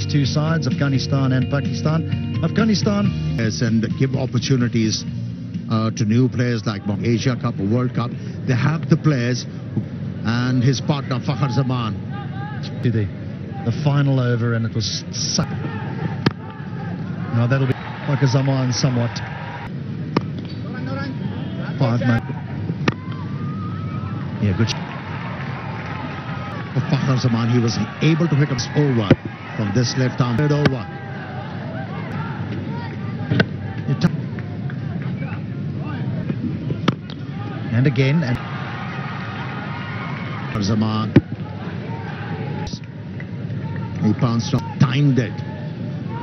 these two sides, Afghanistan and Pakistan. Afghanistan and give opportunities to new players like Asia Cup or World Cup. They have the players, and his partner Fakhar Zaman. The final over, and it was now that'll be Fakhar Zaman somewhat 5 minutes. Yeah, good. For Fakhar Zaman, he was able to hit us over from this left arm. Third over. And again, and Zaman. He pounced on, timed it.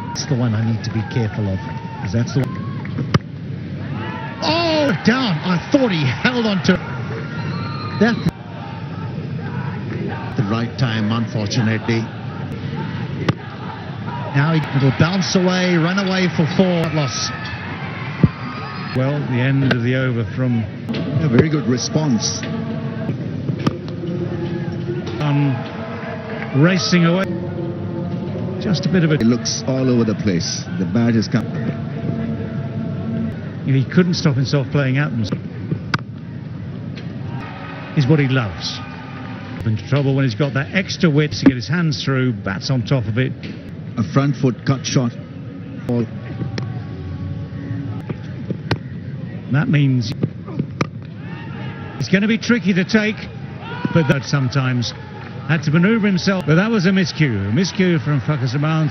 That's the one I need to be careful of, because that's the one. Oh, down! I thought he held on to that. The right time, unfortunately. Now it'll bounce away, run away for 4 loss. Well, the end of the over from a very good response. Racing away. Just a bit of It looks all over the place. The bat is coming. He couldn't stop himself playing out. Is what he loves. Into trouble when he's got that extra width to get his hands through. Bats on top of it. A front foot cut shot. Ball. That means it's going to be tricky to take, but that sometimes had to maneuver himself. But that was a miscue from Fakhar Zaman.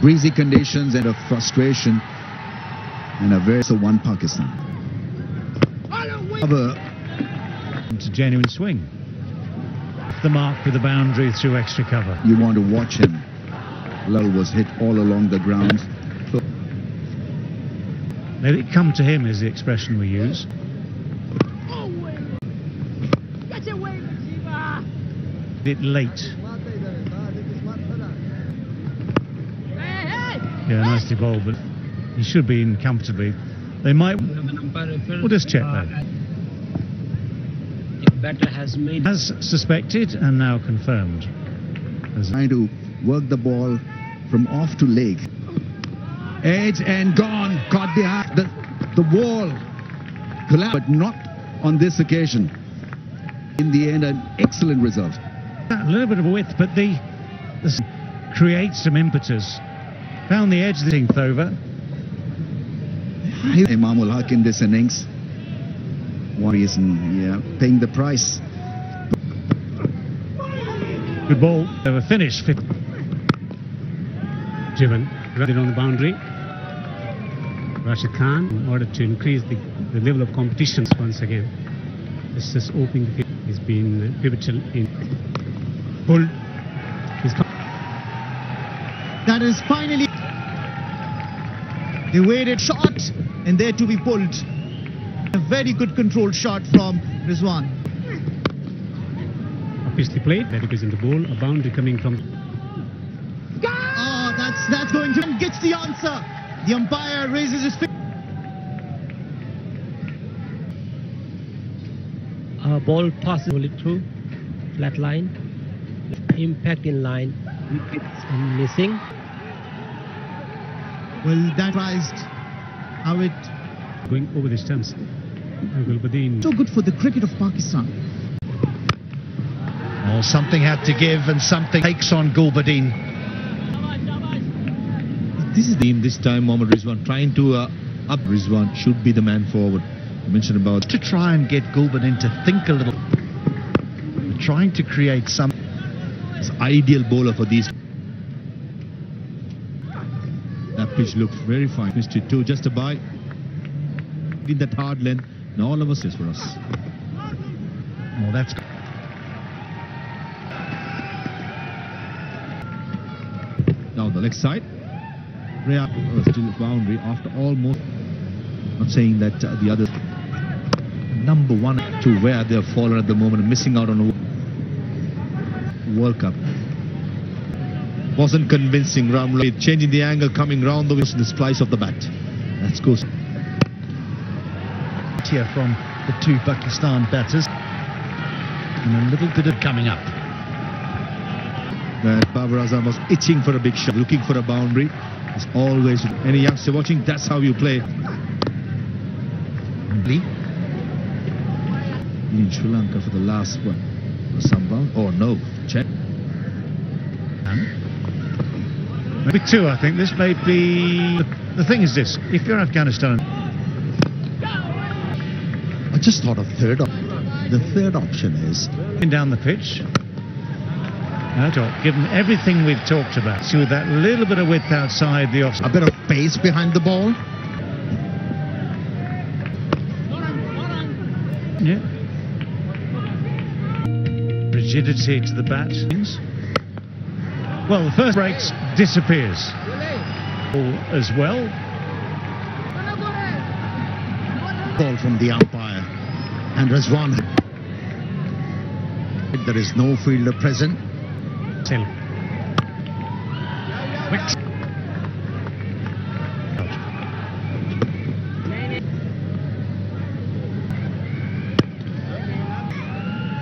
Breezy conditions and a frustration, and a very one Pakistan. It's a genuine swing. Off the mark with the boundary through extra cover. You want to watch him. Lull was hit all along the ground. Let it come to him is the expression we use. A bit late. Yeah, nicely bowled, but he should be in comfortably. They might. We'll just check that. Batter has made as suspected and now confirmed. Trying to work the ball from off to leg. Edge and gone. Caught the wall. Collapsed, but not on this occasion. In the end, an excellent result. A little bit of a width, but this creates some impetus. Found the edge of the 10th over. Imamul Haq in this innings. One reason, paying the price. Good ball. They were finished. Driven, right on the boundary. Rashid Khan, in order to increase the level of competition once again. This is opening the field. He's been pivotal in pulled. That is finally the weighted shot, and there to be pulled. A very good controlled shot from Rizwan. Obviously played. That is in the ball. A boundary coming from. Oh, that's going to gets the answer. The umpire raises his finger. Ball passes it through flat line. Impact in line. Wickets missing. Well, that rised how it going over the stumps. So good for the cricket of Pakistan. Well, something had to give, and something takes on Gulbadin. This is this time Mohammad Rizwan trying to up. Rizwan should be the man forward. You mentioned about to try and get Gulbadin to think a little. Trying to create some. It's ideal bowler for these. That pitch looked very fine. Missed it too, just a bye. In that hard length, and all of us is for us. Well, that's. Now the leg side. Rhea still boundary after almost. Not saying that the other number 1 to where they have fallen at the moment, missing out on a World Cup. Wasn't convincing. Ramla changing the angle, coming round the wish in the splice of the bat. That's good. Here from the 2 Pakistan batters, and a little bit of coming up. But Babar Azam was itching for a big shot, looking for a boundary. It's always, any youngster watching, that's how you play. In Sri Lanka for the last one. Sambal. Oh no, check. Maybe two, I think. This may be... The thing is this, if you're Afghanistan... I just thought of the third option is... down the pitch. Given everything we've talked about, so with that little bit of width outside the offside. A bit of pace behind the ball. Yeah. Rigidity to the bat. Well, the first breaks disappears. As well. Ball from the umpire. And Rizwan. There is no fielder present. Tell. Quick.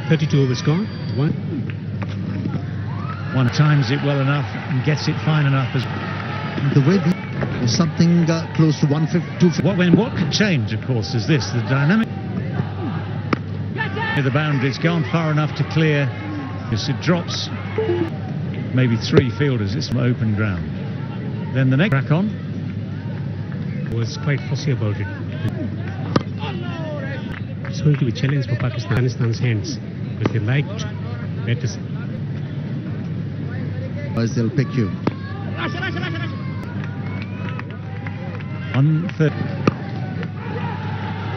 32 overs gone. One times it well enough and gets it fine enough as the way was something close to 150. What could change, of course, is this: the dynamic. The boundary, it's gone far enough to clear. Yes, it drops maybe 3 fielders. It's some open ground. Then the next crack on was quite fussy about it. It's going to be a challenge for Pakistan's hands. If they liked better. Otherwise they'll pick you. On third.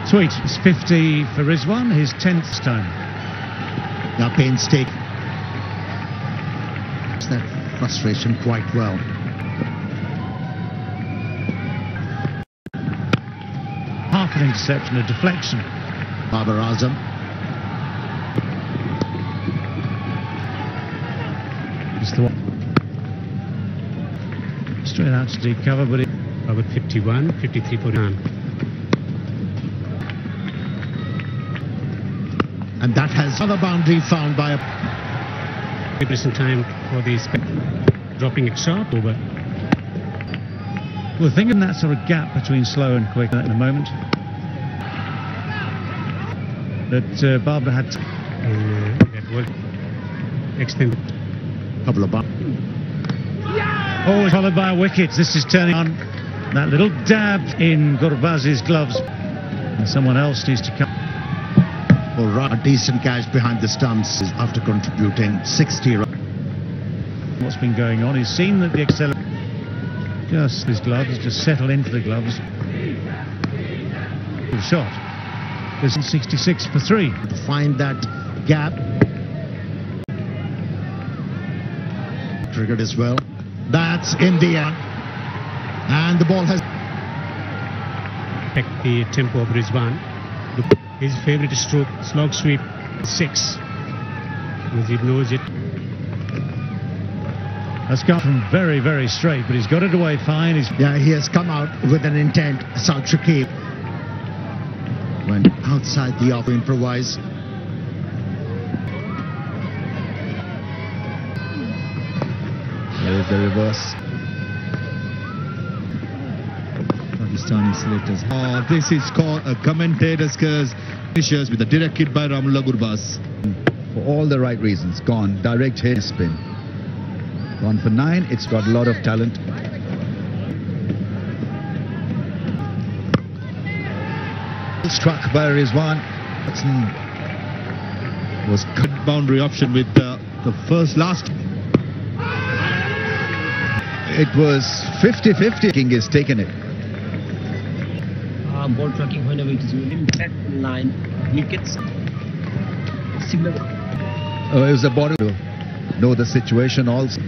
Sweet. It's 50 for Rizwan, his 10th time. Now painstaking. That frustration quite well. Half an interception, a deflection. Babar Azam. Just the one. Straight out to deep cover, but it... About 51, 53 for none. And that has another boundary found by a... Present time for the dropping it sharp over. Well, thinking that sort of gap between slow and quick in a moment. That Barbara had that was extended. Couple of always followed by a wicket. This is turning on that little dab in Gurbaz's gloves. And someone else needs to come. A decent catch behind the stumps after contributing 60 runs. What's been going on? He's seen that the accelerator, just his gloves, just settle into the gloves. Good shot. There's 66 for 3. To find that gap. Triggered as well. That's in the air. And the ball has... Affect the tempo of Rizwan. His favourite stroke, slog sweep, 6. Because he knows it. That's gone from very, very straight, but he's got it away fine. Yeah, he has come out with an intent. South Shakib went outside the off, improvise. There is the reverse. Pakistani selectors. Oh, this is called a commentator's curse. Finishes with a direct hit by Ramullah Gurbaz. For all the right reasons. Gone. Direct hit, spin. Gone for 9. It's got a lot of talent. Struck by Rizwan. Was good boundary option with the last. It was 50-50. King has taken it. Ball tracking whenever it is within set line wickets. Similar. Oh, it was a bottle. Know the situation also.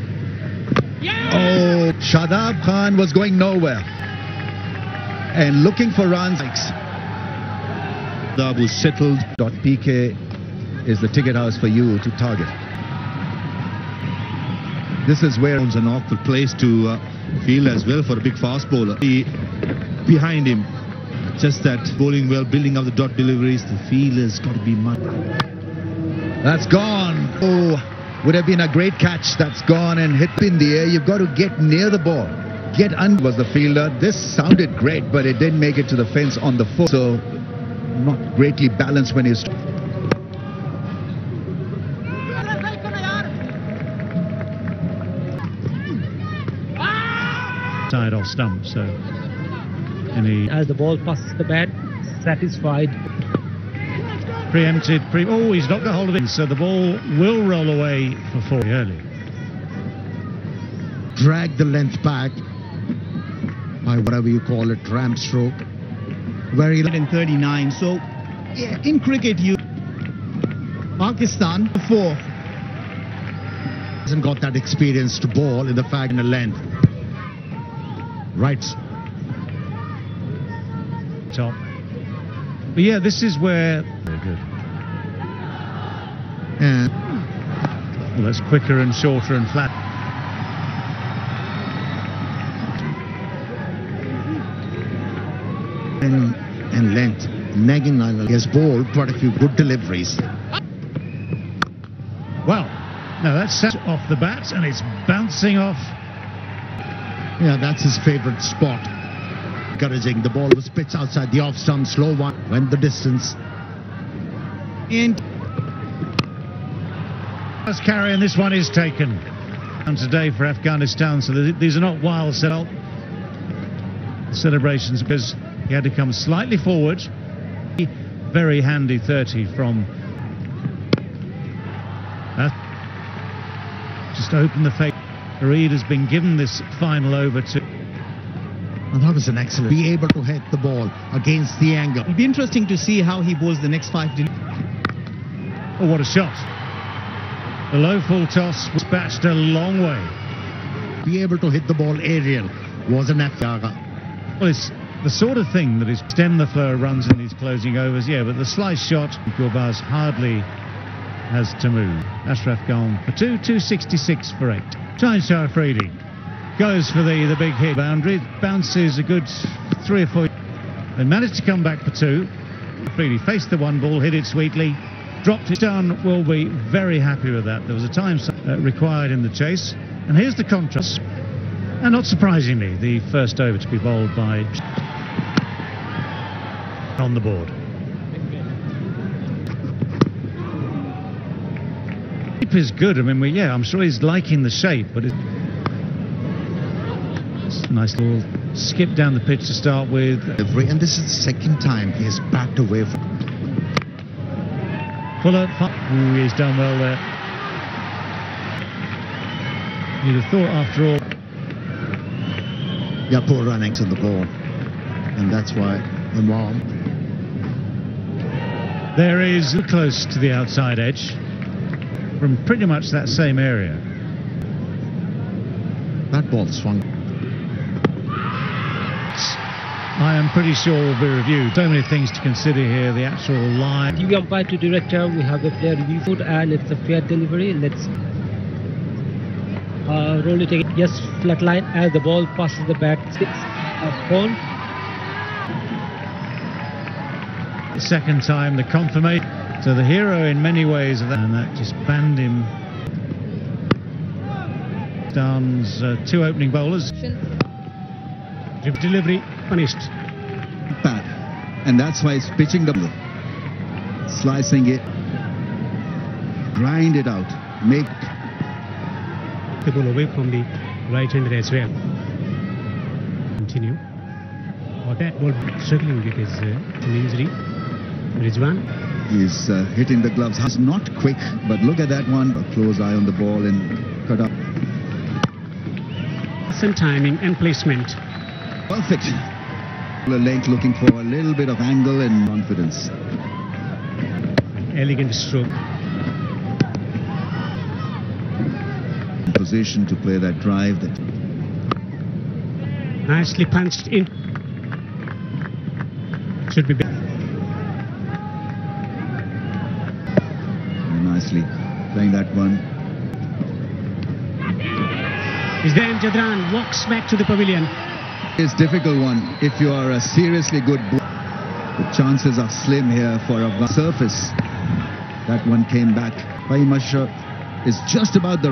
Oh, Shadab Khan was going nowhere and looking for runs. Shadab was settled. .PK is the ticket house for you to target. This is where it's an awkward place to field as well for a big fast bowler. Behind him, just that bowling well, building up the dot deliveries. The field has got to be mud. That's gone. Oh, Would have been a great catch. That's gone and hit in the air. You've got to get near the ball. Get under was the fielder. This sounded great, but it didn't make it to the fence on the foot. So not greatly balanced when he's... Side off stump, so... And he... As the ball passes the bat, satisfied. Preempted, oh, he's not got hold of it, so the ball will roll away for 4 early. Drag the length back by whatever you call it, ramp stroke. Very... 139. So, yeah, in cricket, Pakistan 4. Hasn't got that experience to ball in the fact in the length. Right. Top. But yeah, this is where... Very good. And well, that's quicker and shorter and flat. And length. Nagging Island has bowled quite a few good deliveries. Well, no, that's set off the bat and it's bouncing off. Yeah, that's his favourite spot. Encouraging. The ball was pitched outside the off stump, slow one, went the distance. And First carry, and this one is taken. And today for Afghanistan, so these are not wild celebrations because he had to come slightly forward. Very handy 30 from just open the face. Reid has been given this final over to... And that was an excellent... Be able to hit the ball against the angle. it'll be interesting to see how he bowls the next 5 Oh, what a shot. The low full toss was batched a long way. Be able to hit the ball aerial was an Afghanistan. Well, it's the sort of thing that is stem the flow of runs in these closing overs, yeah, but the slice shot, Gurbaz hardly has to move. Ashraf gone for 266 for 8. Shah Afridi goes for the big hit boundary, bounces a good 3 or 4. They managed to come back for 2. Afridi faced the one ball, hit it sweetly, dropped it down. Will be very happy with that. There was a time required in the chase, and here's the contrast. And not surprisingly, the first over to be bowled by on the board. Shape is good. I mean, I'm sure he's liking the shape, but it's a nice little skip down the pitch to start with. And this is the second time he has backed away from... Fuller, ooh, he's done well there. You'd have thought after all... Yeah, poor running to the ball. And that's why Imam... There is close to the outside edge from pretty much that same area. That ball swung. I am pretty sure will be reviewed. So many things to consider here. The actual line. TV umpire to director, we have the player review foot and it's a fair delivery. Let's roll it again. Yes, flat line as the ball passes the bat. 6 upon. The second time, the confirmation. So the hero in many ways of that, and that just banned him. Down's 2 opening bowlers. Delivery punished. Bad. And that's why he's pitching the ball. Slicing it. Grind it out. Make the ball away from the right-hander as well. Continue. Or that ball struggling with his an injury. Rizwan. He's hitting the gloves. It's not quick, but look at that one. A close eye on the ball and cut up. Some timing and placement. Perfect. Length looking for a little bit of angle and confidence. Elegant stroke. Position to play that drive. Nicely punched in. Should be better. Nicely playing that one. Is then Jadran walks back to the pavilion. It's a difficult one. If you are a seriously good bowler, the chances are slim here for a surface. That one came back. Very much is just about the